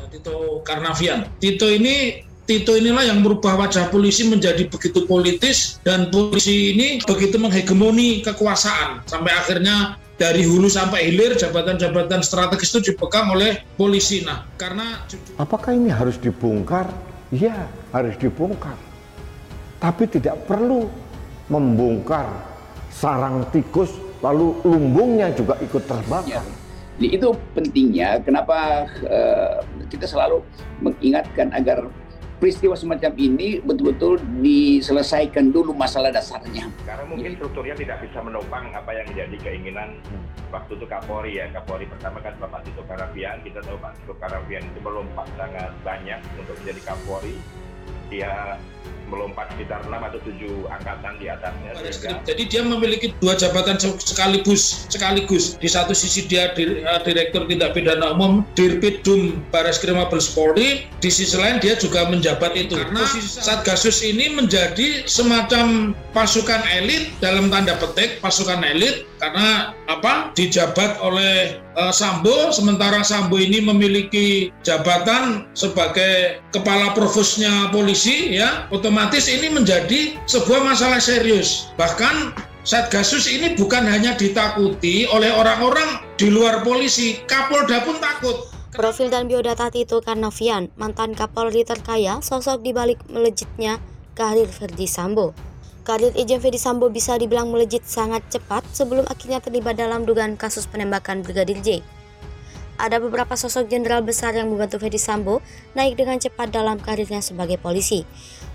Tito Karnavian. Tito inilah yang merubah wajah polisi menjadi begitu politis, dan polisi ini begitu menghegemoni kekuasaan sampai akhirnya dari hulu sampai hilir jabatan-jabatan strategis itu dipegang oleh polisi. Nah, karena apakah ini harus dibongkar? Ya, harus dibongkar. Tapi tidak perlu membongkar sarang tikus lalu lumbungnya juga ikut terbakar. Jadi itu pentingnya kenapa kita selalu mengingatkan agar peristiwa semacam ini betul-betul diselesaikan dulu masalah dasarnya. Karena mungkin strukturnya tidak bisa menopang apa yang menjadi keinginan waktu itu Kapolri ya. Kapolri pertama kan Bapak Tito Karnavian. Kita tahu Pak Tito Karnavian itu melompat sangat banyak untuk menjadi Kapolri. Dia melompat sekitar 6 atau 7 angkatan di atasnya. Jadi dia memiliki dua jabatan sekaligus. Di satu sisi dia Direktur Tindak Pidana Umum Dirpidum Bareskrim Mabes Polri, di sisi lain dia juga menjabat itu. Karena Satgasus ini menjadi semacam pasukan elit, dalam tanda petik pasukan elit, karena dijabat oleh Sambo, sementara Sambo ini memiliki jabatan sebagai kepala provosnya polisi, ya, otomatis ini menjadi sebuah masalah serius. Bahkan Satgasus ini bukan hanya ditakuti oleh orang-orang di luar polisi, Kapolda pun takut. Profil dan biodata Tito Karnavian, mantan Kapolri terkaya, sosok di balik melejitnya karir Ferdy Sambo. Karir Irjen Ferdy Sambo bisa dibilang melejit sangat cepat sebelum akhirnya terlibat dalam dugaan kasus penembakan Brigadir J. Ada beberapa sosok jenderal besar yang membantu Ferdy Sambo naik dengan cepat dalam karirnya sebagai polisi.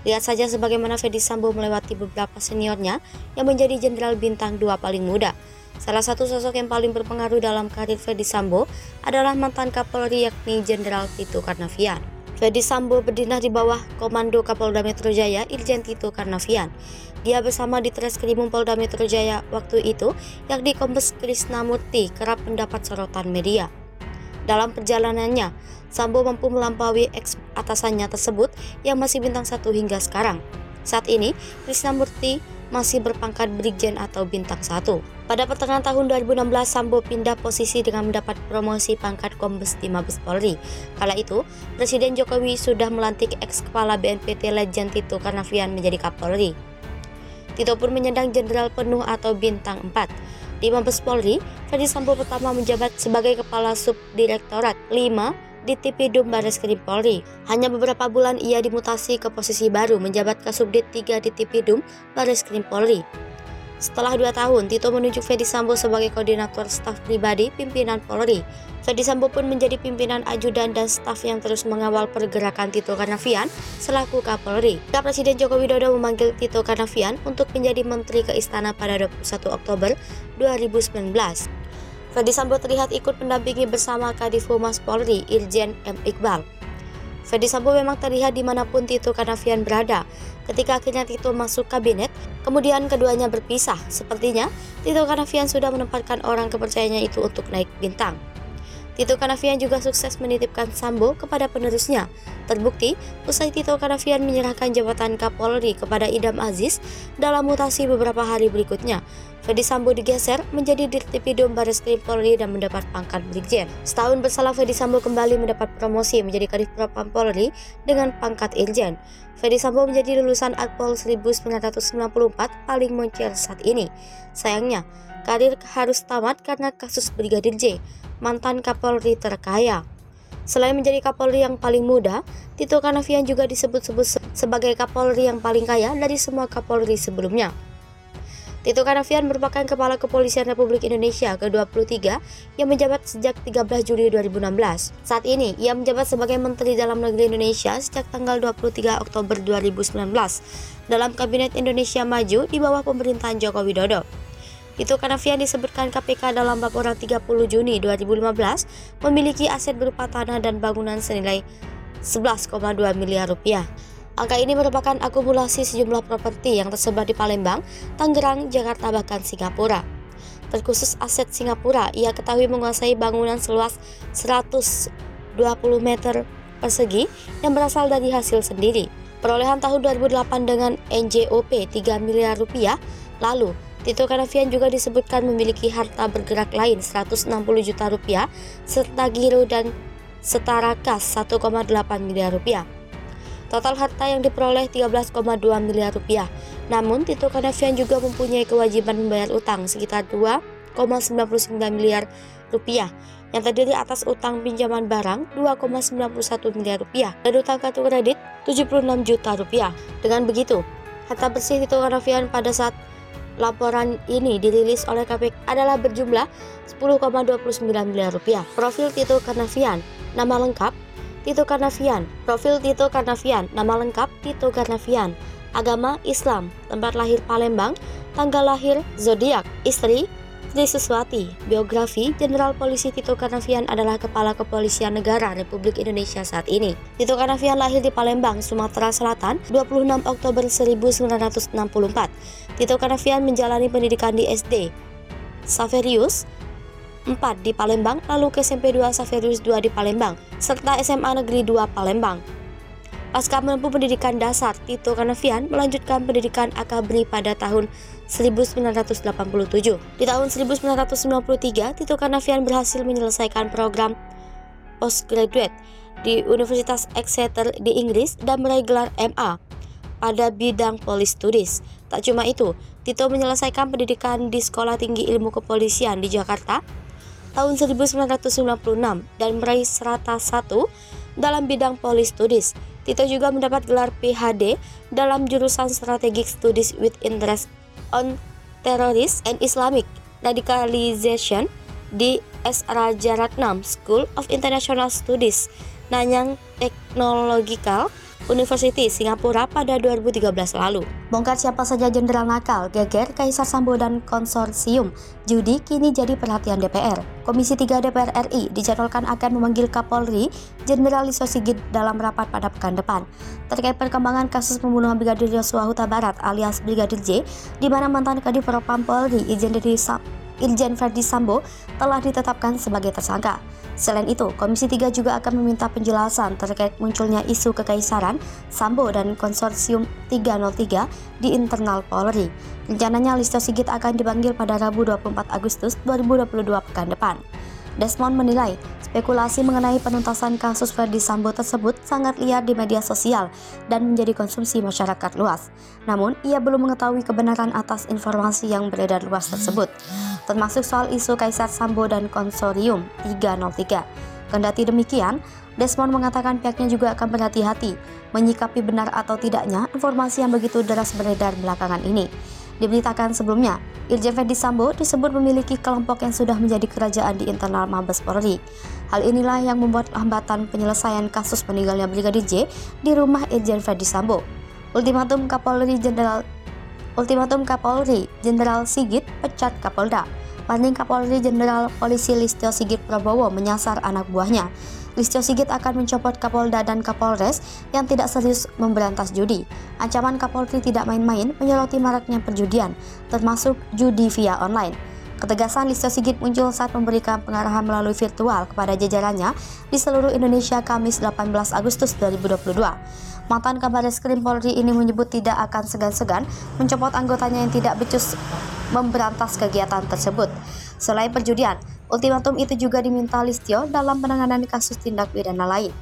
Lihat saja sebagaimana Ferdy Sambo melewati beberapa seniornya yang menjadi jenderal bintang 2 paling muda. Salah satu sosok yang paling berpengaruh dalam karir Ferdy Sambo adalah mantan Kapolri yakni Jenderal Tito Karnavian. Ferdy Sambo berdinah di bawah Komando Kapolda Metro Jaya Irjen Tito Karnavian. Dia bersama di Treskrimum Polda Metro Jaya waktu itu, yakni Kombes Krisnamurti, kerap mendapat sorotan media. Dalam perjalanannya, Sambo mampu melampaui atasannya tersebut yang masih bintang 1 hingga sekarang. Saat ini, Krisnamurti masih berpangkat Brigjen atau bintang 1. Pada pertengahan tahun 2016, Sambo pindah posisi dengan mendapat promosi pangkat Kombes di Mabes Polri. Kala itu, Presiden Jokowi sudah melantik ex-kepala BNPT Legend Tito Karnavian menjadi Kapolri. Tito pun menyandang jenderal penuh atau bintang 4. Di Mabes Polri, Ferdy Sambo pertama menjabat sebagai Kepala Subdirektorat 5 di Tipidum Bareskrim Polri. Hanya beberapa bulan ia dimutasi ke posisi baru menjabat Kasubdit 3 di Tipidum Bareskrim Polri. Setelah 2 tahun, Tito menunjuk Ferdy Sambo sebagai koordinator staf pribadi pimpinan Polri. Ferdy Sambo pun menjadi pimpinan ajudan dan staf yang terus mengawal pergerakan Tito Karnavian selaku Kapolri. Presiden Joko Widodo memanggil Tito Karnavian untuk menjadi menteri ke istana pada 21 Oktober 2019. Ferdy Sambo terlihat ikut mendampingi bersama Kadif Humas Polri, Irjen M. Iqbal. Ferdy Sambo memang terlihat dimanapun Tito Karnavian berada. Ketika akhirnya Tito masuk kabinet, kemudian keduanya berpisah. Sepertinya Tito Karnavian sudah menempatkan orang kepercayaannya itu untuk naik bintang. Tito Karnavian juga sukses menitipkan Sambo kepada penerusnya. Terbukti, usai Tito Karnavian menyerahkan jabatan Kapolri kepada Idam Aziz dalam mutasi beberapa hari berikutnya, Ferdy Sambo digeser menjadi Dirtipidum Bareskrim Polri dan mendapat pangkat Brigjen. Setahun berselang, Ferdy Sambo kembali mendapat promosi menjadi Kadif Propam Polri dengan pangkat Irjen. Ferdy Sambo menjadi lulusan Akpol 1994 paling moncer saat ini. Sayangnya, karir harus tamat karena kasus Brigadir J, mantan Kapolri terkaya. Selain menjadi Kapolri yang paling muda, Tito Karnavian juga disebut-sebut sebagai Kapolri yang paling kaya dari semua Kapolri sebelumnya. Tito Karnavian merupakan Kepala Kepolisian Republik Indonesia ke-23 yang menjabat sejak 13 Juli 2016. Saat ini, ia menjabat sebagai Menteri Dalam Negeri Indonesia sejak tanggal 23 Oktober 2019 dalam Kabinet Indonesia Maju di bawah pemerintahan Joko Widodo. Tito Karnavian disebutkan KPK dalam laporan 30 Juni 2015 memiliki aset berupa tanah dan bangunan senilai 11,2 miliar rupiah. Angka ini merupakan akumulasi sejumlah properti yang tersebar di Palembang, Tangerang, Jakarta, bahkan Singapura. Terkhusus aset Singapura, ia ketahui menguasai bangunan seluas 120 meter persegi yang berasal dari hasil sendiri. Perolehan tahun 2008 dengan NJOP 3 miliar rupiah. Lalu, Tito Karnavian juga disebutkan memiliki harta bergerak lain 160 juta rupiah serta giro dan setara kas 1,8 miliar rupiah. Total harta yang diperoleh 13,2 miliar rupiah. Namun Tito Karnavian juga mempunyai kewajiban membayar utang sekitar 2,99 miliar rupiah yang terdiri atas utang pinjaman barang 2,91 miliar rupiah dan utang kartu kredit 76 juta rupiah. Dengan begitu, harta bersih Tito Karnavian pada saat laporan ini dirilis oleh KPK adalah berjumlah 10,29 miliar rupiah. Profil Tito Karnavian, nama lengkap Tito Karnavian. Profil Tito Karnavian, nama lengkap Tito Karnavian. Agama Islam, tempat lahir Palembang, tanggal lahir zodiak, istri Tri Suswati. Biografi Jenderal Polisi Tito Karnavian adalah Kepala Kepolisian Negara Republik Indonesia saat ini. Tito Karnavian lahir di Palembang, Sumatera Selatan, 26 Oktober 1964. Tito Karnavian menjalani pendidikan di SD Saverius 4 di Palembang, lalu ke SMP 2 Saverius 2 di Palembang, serta SMA Negeri 2 Palembang. Pasca menempuh pendidikan dasar, Tito Karnavian melanjutkan pendidikan akabri pada tahun 1987. Di tahun 1993, Tito Karnavian berhasil menyelesaikan program postgraduate di Universitas Exeter di Inggris dan meraih gelar MA pada bidang Police Studies. Tak cuma itu, Tito menyelesaikan pendidikan di Sekolah Tinggi Ilmu Kepolisian di Jakarta tahun 1996 dan meraih serata 1 dalam bidang Police Studies. Tito juga mendapat gelar PhD dalam jurusan Strategic Studies with Interest on Terrorist and Islamic Radicalization di S. Rajaratnam School of International Studies, Nanyang Technological University, Singapura pada 2013 lalu. Bongkar siapa saja jenderal nakal, geger Kaisar Sambo dan konsorsium judi kini jadi perhatian DPR. Komisi 3 DPR RI dijadwalkan akan memanggil Kapolri Jenderal Listio Sigit dalam rapat pada pekan depan terkait perkembangan kasus pembunuhan Brigadir Yosua Huta Barat alias Brigadir J, di mana mantan Kadif Propam Polri Irjen Verdi Sambo telah ditetapkan sebagai tersangka. Selain itu, Komisi 3 juga akan meminta penjelasan terkait munculnya isu kekaisaran Sambo dan konsorsium 303 di internal Polri. Rencananya Listio Sigit akan dipanggil pada Rabu 24 Agustus 2022 pekan depan. Desmond menilai spekulasi mengenai penuntasan kasus Verdi Sambo tersebut sangat liar di media sosial dan menjadi konsumsi masyarakat luas. Namun, ia belum mengetahui kebenaran atas informasi yang beredar luas tersebut, termasuk soal isu Kaisar Sambo dan Konsorium 303. Kendati demikian, Desmond mengatakan pihaknya juga akan berhati-hati menyikapi benar atau tidaknya informasi yang begitu deras beredar belakangan ini. Diberitakan sebelumnya, Irjen Verdi Sambo disebut memiliki kelompok yang sudah menjadi kerajaan di internal Mabes Polri. Hal inilah yang membuat hambatan penyelesaian kasus meninggalnya Brigadir J di rumah Irjen Verdi Sambo. Ultimatum Kapolri Jenderal Sigit pecat Kapolda. Banding Kapolri Jenderal Polisi Listio Sigit Prabowo menyasar anak buahnya. Listio Sigit akan mencopot Kapolda dan Kapolres yang tidak serius memberantas judi. Ancaman Kapolri tidak main-main menyoroti maraknya perjudian, termasuk judi via online. Ketegasan Listio Sigit muncul saat memberikan pengarahan melalui virtual kepada jajarannya di seluruh Indonesia Kamis 18 Agustus 2022. Mantan Kabareskrim Polri ini menyebut tidak akan segan-segan mencopot anggotanya yang tidak becus memberantas kegiatan tersebut. Selain perjudian, ultimatum itu juga diminta Listio dalam penanganan kasus tindak pidana lain.